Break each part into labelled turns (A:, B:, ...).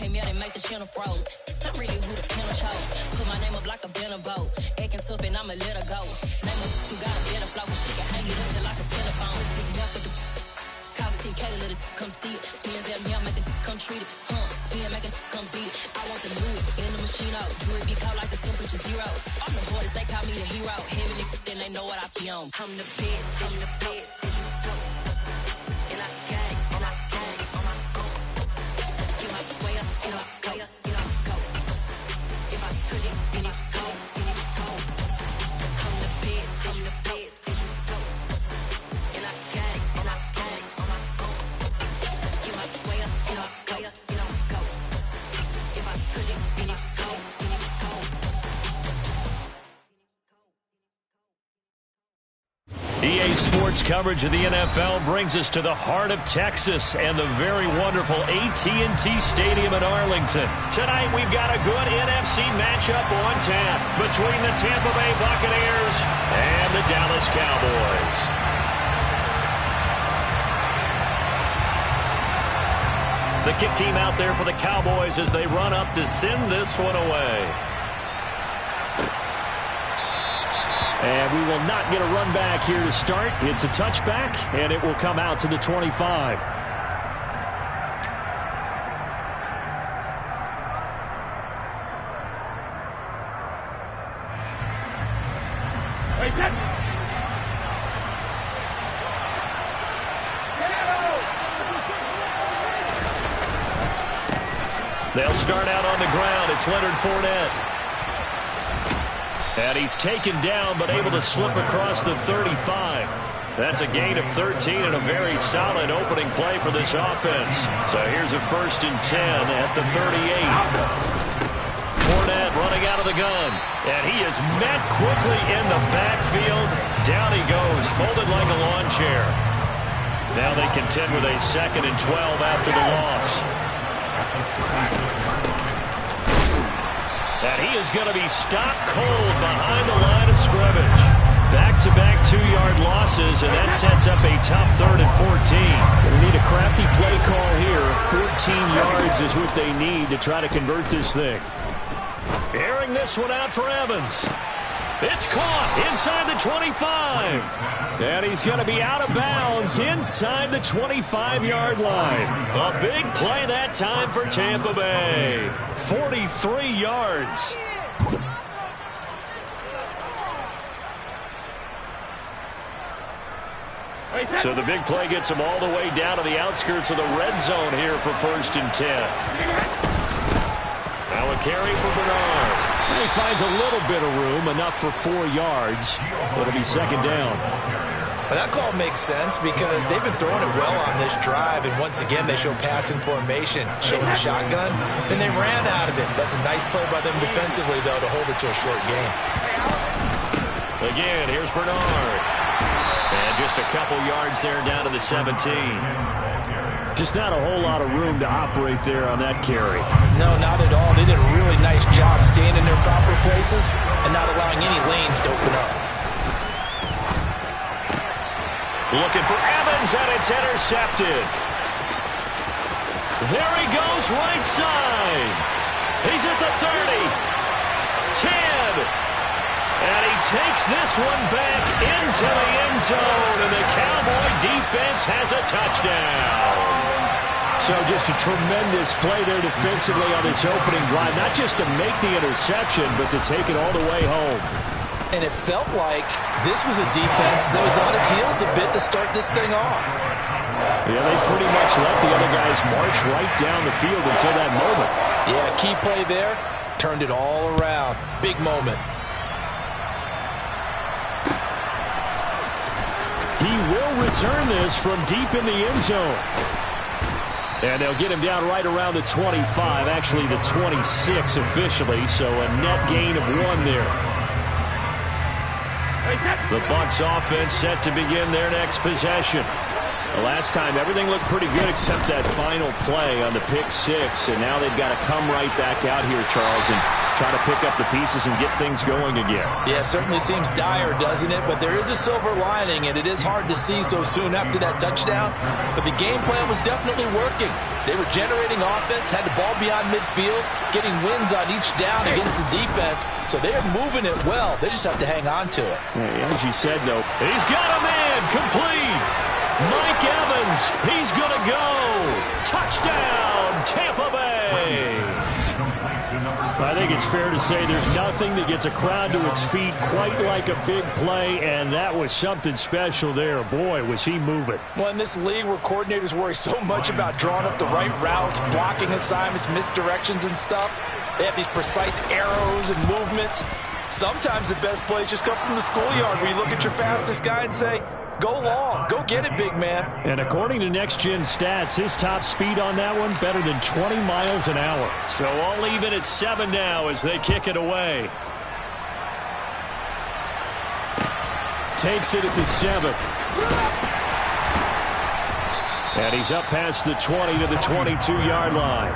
A: Pay me out and make the channel froze. I'm really who the panel chose. Put my name up like a banner boat. Acting tough and I'ma let her go. Name her who got a better flow. But she can hang it up just like a telephone. Speaking up with the cost 10K to let it come see it. Me and them, yeah, make it come treat it. Spin, make it come beat it. I want the new in the machine out. Jewelry be caught like the temperature zero. I'm the hardest, they call me the hero. Heavenly, then they know what I be on. I'm the best, I'm the best, and you know. And I got it, and I got it on my own. Get my way up, get off, go, get off, go. If I touch it, then it's cold, then it's cold. I'm the best, I'm the best, and you know. And I got it, and I got it on my own. Get my way up, get off, go, get off, go. If I touch it, then it's cold, then it's cold.
B: EA Sports coverage of the NFL brings us to the heart of Texas and the very wonderful AT&T Stadium in Arlington. Tonight we've got a good NFC matchup on tap between the Tampa Bay Buccaneers and the Dallas Cowboys. The kick team out there for the Cowboys as they run up to send this one away. And we will not get a run back here to start. It's a touchback, and it will come out to the 25. They'll start out on the ground. It's Leonard Fournette. And he's taken down, but able to slip across the 35. That's a gain of 13 and a very solid opening play for this offense. So here's a 1st and 10 at the 38. Fournette running out of the gun. And he is met quickly in the backfield. Down he goes, folded like a lawn chair. Now they contend with a 2nd and 12 after the loss. And he is going to be stopped cold behind the line of scrimmage. Back-to-back 2-yard losses, and that sets up a tough 3rd and 14. They need a crafty play call here. 14 yards is what they need to try to convert this thing. Airing this one out for Evans. It's caught inside the 25. And he's going to be out of bounds inside the 25-yard line. A big play that time for Tampa Bay. 43 yards. So the big play gets him all the way down to the outskirts of the red zone here for 1st and 10. Now a carry for Bernard. He finds a little bit of room, enough for 4 yards. It'll be 2nd down.
C: Well, that call makes sense because they've been throwing it well on this drive, and once again they show passing formation, showing the shotgun. Then they ran out of it. That's a nice play by them defensively, though, to hold it to a short game.
B: Again, here's Bernard. And just a couple yards there down to the 17. Just not a whole lot of room to operate there on that carry.
C: No, not at all. They did a really nice job staying in their proper places and not allowing any lanes to open up.
B: Looking for Evans, and it's intercepted. There he goes, right side. He's at the 30. 10. And he takes this one back into the end zone, and the Cowboy defense has a touchdown.
D: So just a tremendous play there defensively on this opening drive, not just to make the interception, but to take it all the way home.
C: And it felt like this was a defense that was on its heels a bit to start this thing off.
D: Yeah, they pretty much let the other guys march right down the field until that moment.
C: Yeah, key play there, turned it all around. Big moment.
D: He will return this from deep in the end zone. And they'll get him down right around the 25, actually the 26 officially, so a net gain of 1 there. The Bucs offense set to begin their next possession. The last time, everything looked pretty good except that final play on the pick six. And now they've got to come right back out here, Charles, and try to pick up the pieces and get things going again.
C: Yeah, it certainly seems dire, doesn't it? But there is a silver lining, and it is hard to see so soon after that touchdown. But the game plan was definitely working. They were generating offense, had the ball beyond midfield, getting wins on each down against the defense. So they are moving it well. They just have to hang on to it.
D: Yeah, as you said, though,
B: he's got a man complete. Mike Evans, he's going to go. Touchdown, Tampa Bay.
D: I think it's fair to say there's nothing that gets a crowd to its feet quite like a big play, and that was something special there. Boy, was he moving.
C: Well, in this league where coordinators worry so much about drawing up the right routes, blocking assignments, misdirections and stuff, they have these precise arrows and movements. Sometimes the best plays just come from the schoolyard where you look at your fastest guy and say, go long. Go get it, big man.
D: And according to Next Gen Stats, his top speed on that one better than 20 miles an hour.
B: So all even at 7 now as they kick it away.
D: Takes it at the 7. And he's up past the 20 to the 22-yard line.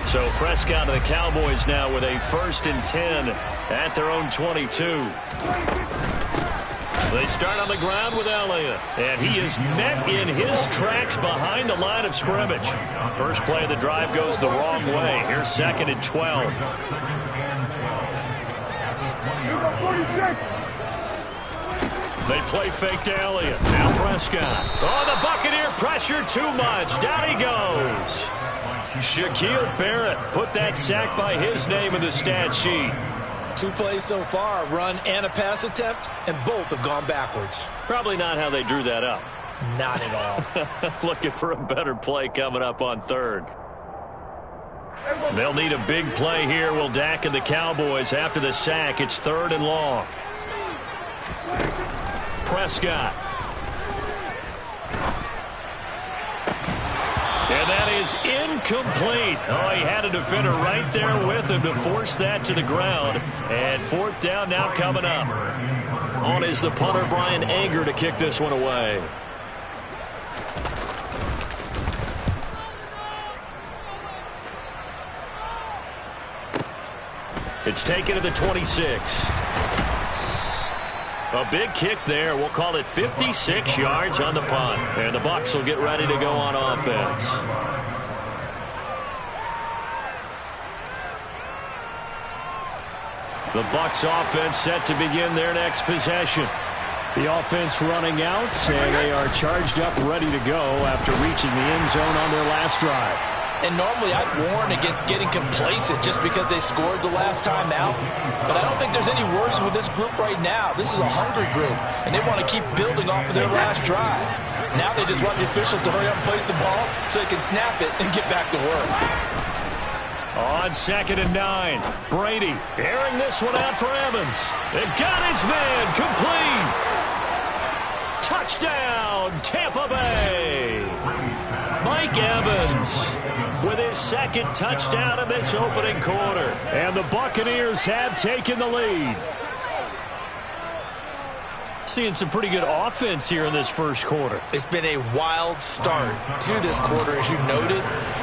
B: So Prescott of the Cowboys now with a 1st and 10 at their own 22. They start on the ground with Elliott, and he is met in his tracks behind the line of scrimmage. First play of the drive goes the wrong way. Here's 2nd and 12. They play fake to Elliott. Now Prescott. Oh, the Buccaneer pressure too much. Down he goes. Shaquille Barrett put that sack by his name in the stat sheet.
C: 2 plays so far, a run and a pass attempt, and both have gone backwards.
B: Probably not how they drew that up.
C: Not at all.
B: Looking for a better play coming up on 3rd. They'll need a big play here, will Dak and the Cowboys after the sack. It's 3rd and long. Prescott. And that is incomplete. Oh, he had a defender right there with him to force that to the ground. And 4th down now coming up. On is the punter, Brian Anger, to kick this one away. It's taken to the 26. A big kick there. We'll call it 56 yards on the punt. And the Bucs will get ready to go on offense. The Bucs offense set to begin their next possession. The offense running out, and they are charged up, ready to go after reaching the end zone on their last drive.
C: And normally I'd warn against getting complacent just because they scored the last time out. But I don't think there's any worries with this group right now. This is a hungry group, and they want to keep building off of their last drive. Now they just want the officials to hurry up and place the ball so they can snap it and get back to work.
B: On 2nd and 9, Brady airing this one out for Evans. And got his man complete. Touchdown, Tampa Bay. Mike Evans with his 2nd touchdown in this opening quarter.
D: And the Buccaneers have taken the lead.
B: Seeing some pretty good offense here in this first quarter.
C: It's been a wild start to this quarter, as you noted.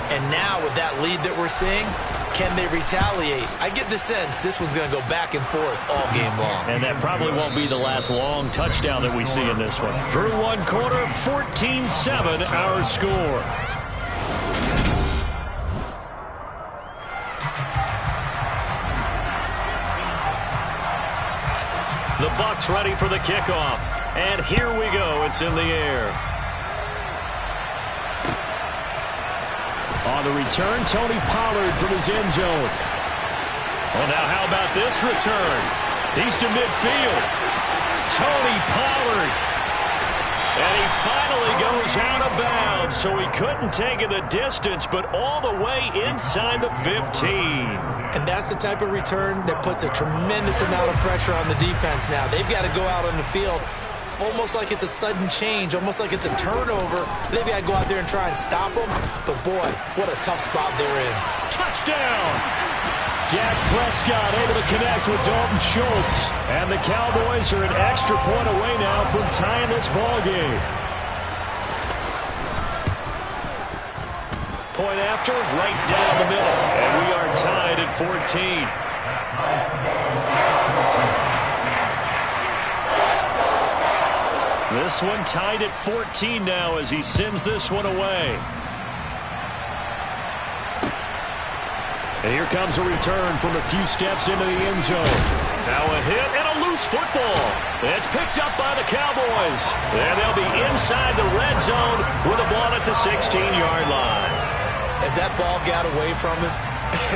C: And now with that lead that we're seeing, can they retaliate? I get the sense this one's going to go back and forth all game long.
B: And that probably won't be the last long touchdown that we see in this one. Through one quarter, 14-7 our score. The Bucs ready for the kickoff. And here we go. It's in the air.
D: On the return, Tony Pollard from his end zone.
B: Well, now how about this return? He's to midfield. Tony Pollard. And he finally goes out of bounds, so he couldn't take it the distance, but all the way inside the 15.
C: And that's the type of return that puts a tremendous amount of pressure on the defense now. They've got to go out on the field almost like it's a sudden change, almost like it's a turnover. Maybe I go out there and try and stop them. But, boy, what a tough spot they're in.
D: Touchdown! Dak Prescott able to connect with Dalton Schultz. And the Cowboys are an extra point away now from tying this ball game. Point after, right down the middle. And we are tied at 14. This one tied at 14 now as he sends this one away. And here comes a return from a few steps into the end zone. Now a hit and a loose football. It's picked up by the Cowboys. And they'll be inside the red zone with a ball at the 16-yard line.
C: As that ball got away from him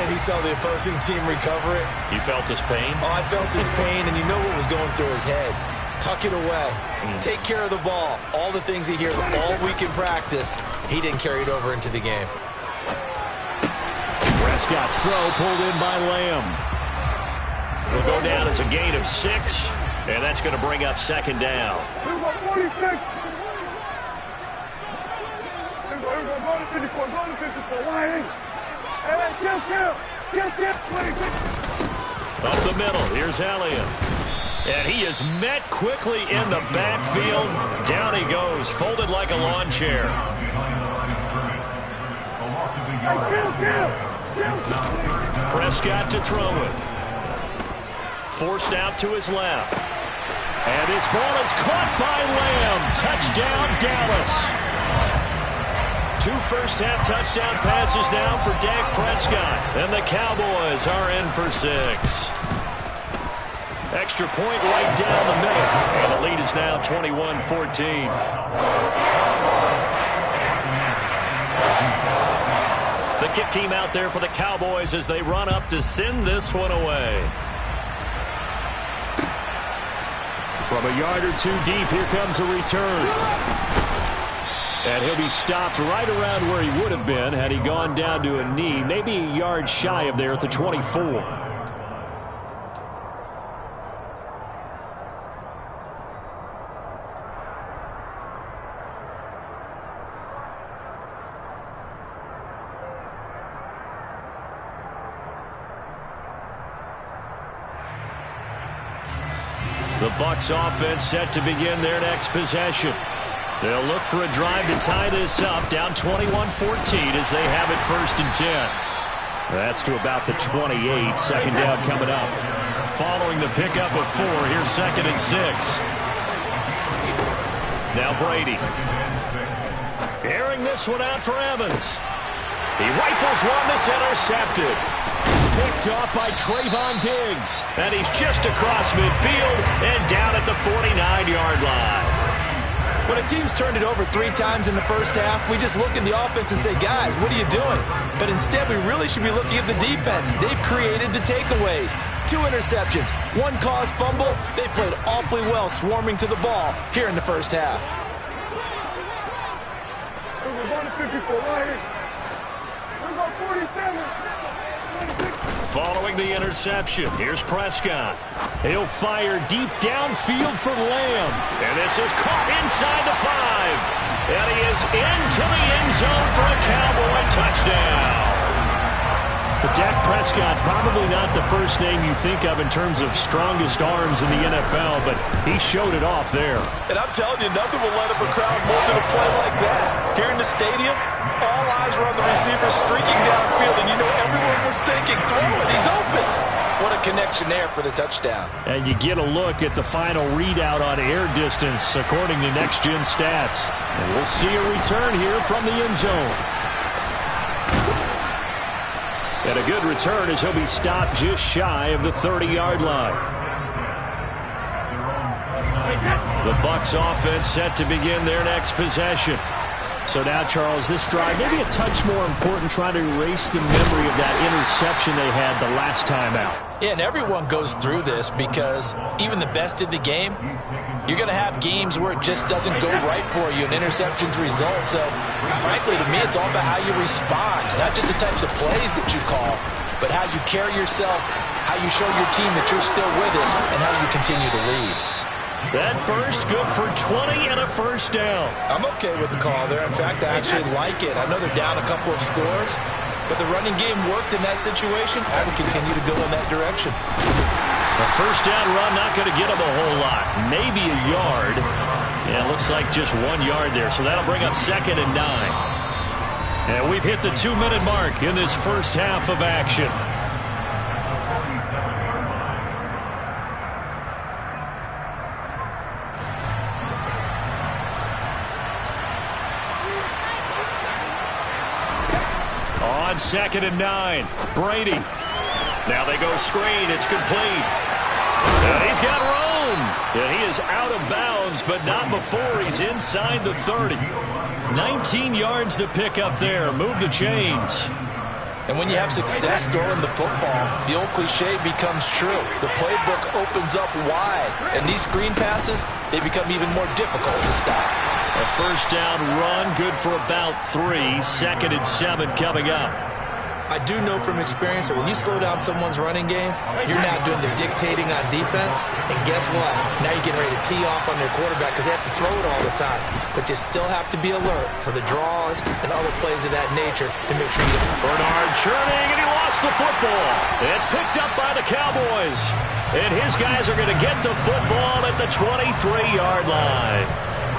C: and he saw the opposing team recover it.
D: You felt his pain?
C: Oh, I felt his pain, and you know what was going through his head. Tuck it away. Take care of the ball. All the things he hears all week in practice, he didn't carry it over into the game.
D: Prescott's throw pulled in by Lamb. Will go down as a gain of 6, and that's going to bring up second down. Up the middle, here's Elliott. And he is met quickly in the backfield. Down he goes, folded like a lawn chair. Prescott to throw it. Forced out to his left. And his ball is caught by Lamb. Touchdown, Dallas. 2 first-half touchdown passes now for Dak Prescott. And the Cowboys are in for 6. Extra point right down the middle. And the lead is now 21-14. The kick team out there for the Cowboys as they run up to send this one away. From a yard or 2 deep, here comes a return. And he'll be stopped right around where he would have been had he gone down to a knee, maybe a yard shy of there at the 24. The Bucs offense set to begin their next possession. They'll look for a drive to tie this up, down 21-14 as they have it 1st and 10. That's to about the 28. Second down coming up. Following the pickup of 4, here's 2nd and 6. Now Brady. Airing this one out for Evans. He rifles one that's intercepted. Picked off by Trayvon Diggs. And he's just across midfield and down at the 49-yard line.
C: When a team's turned it over 3 times in the first half, we just look at the offense and say, guys, what are you doing? But instead, we really should be looking at the defense. They've created the takeaways. 2 interceptions, 1 caused fumble. They played awfully well swarming to the ball here in the first half.
D: Following the interception, here's Prescott. He'll fire deep downfield for Lamb. And this is caught inside the 5. And he is into the end zone for a Cowboy touchdown. But Dak Prescott, probably not the first name you think of in terms of strongest arms in the NFL, but he showed it off there.
C: And I'm telling you, nothing will light up a crowd more than a play like that. Here in the stadium, all eyes were on the receiver streaking downfield, and you know everyone was thinking, throw it, he's open. What a connection there for the touchdown.
D: And you get a look at the final readout on air distance according to Next Gen Stats. And we'll see a return here from the end zone. And a good return as he'll be stopped just shy of the 30-yard line. The Bucs offense set to begin their next possession. So now, Charles, this drive, maybe a touch more important, trying to erase the memory of that interception they had the last time out.
C: Yeah, and everyone goes through this because even the best in the game, you're going to have games where it just doesn't go right for you and interceptions result. So, frankly, to me, it's all about how you respond, not just the types of plays that you call, but how you carry yourself, how you show your team that you're still with it, and how you continue to lead.
B: That burst good for 20 and a first down.
C: I'm okay with the call there. In fact, I actually like it. I know they're down a couple of scores, but the running game worked in that situation. I would continue to go in that direction.
B: A first down run, not going to get them a whole lot. Maybe a yard. Yeah, it looks like just 1 yard there. So that'll bring up 2nd and 9. And we've hit the 2-minute mark in this first half of action. On 2nd and 9, Brady. Now they go screen. It's complete. And he's got room. And he is out of bounds, but not before he's inside the 30. 19 yards to pick up there. Move the chains.
C: And when you have success throwing the football, the old cliche becomes true. The playbook opens up wide. And these screen passes, they become even more difficult to stop.
B: A first down run, good for about 3. 2nd and 7 coming up.
C: I do know from experience that when you slow down someone's running game, you're now doing the dictating on defense. And guess what? Now you're getting ready to tee off on their quarterback because they have to throw it all the time. But you still have to be alert for the draws and other plays of that nature to make sure you...
B: Bernard churning, and he lost the football. It's picked up by the Cowboys. And his guys are going to get the football at the 23-yard line.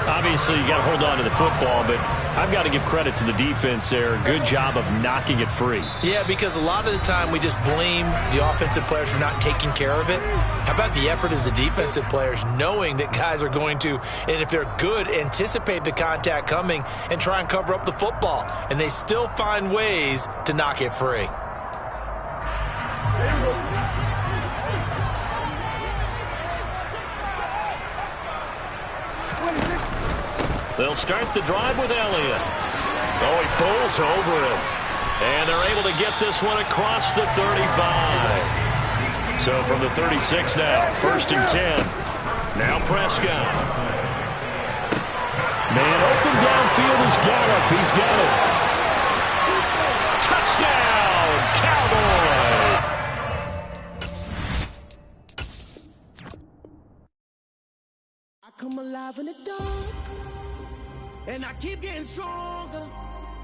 B: Obviously, you got to hold on to the football, but I've got to give credit to the defense there. Good job of knocking it free.
C: Yeah, because a lot of the time we just blame the offensive players for not taking care of it. How about the effort of the defensive players knowing that guys are going to, and if they're good, anticipate the contact coming and try and cover up the football. And they still find ways to knock it free.
B: They'll start the drive with Elliott. Oh, he pulls over him. And they're able to get this one across the 35. So from the 36 now, 1st and 10. Now Prescott. Man open downfield is Gallup. He's got it. Touchdown, Cowboy.
E: I come alive in the dark. And I keep getting strong.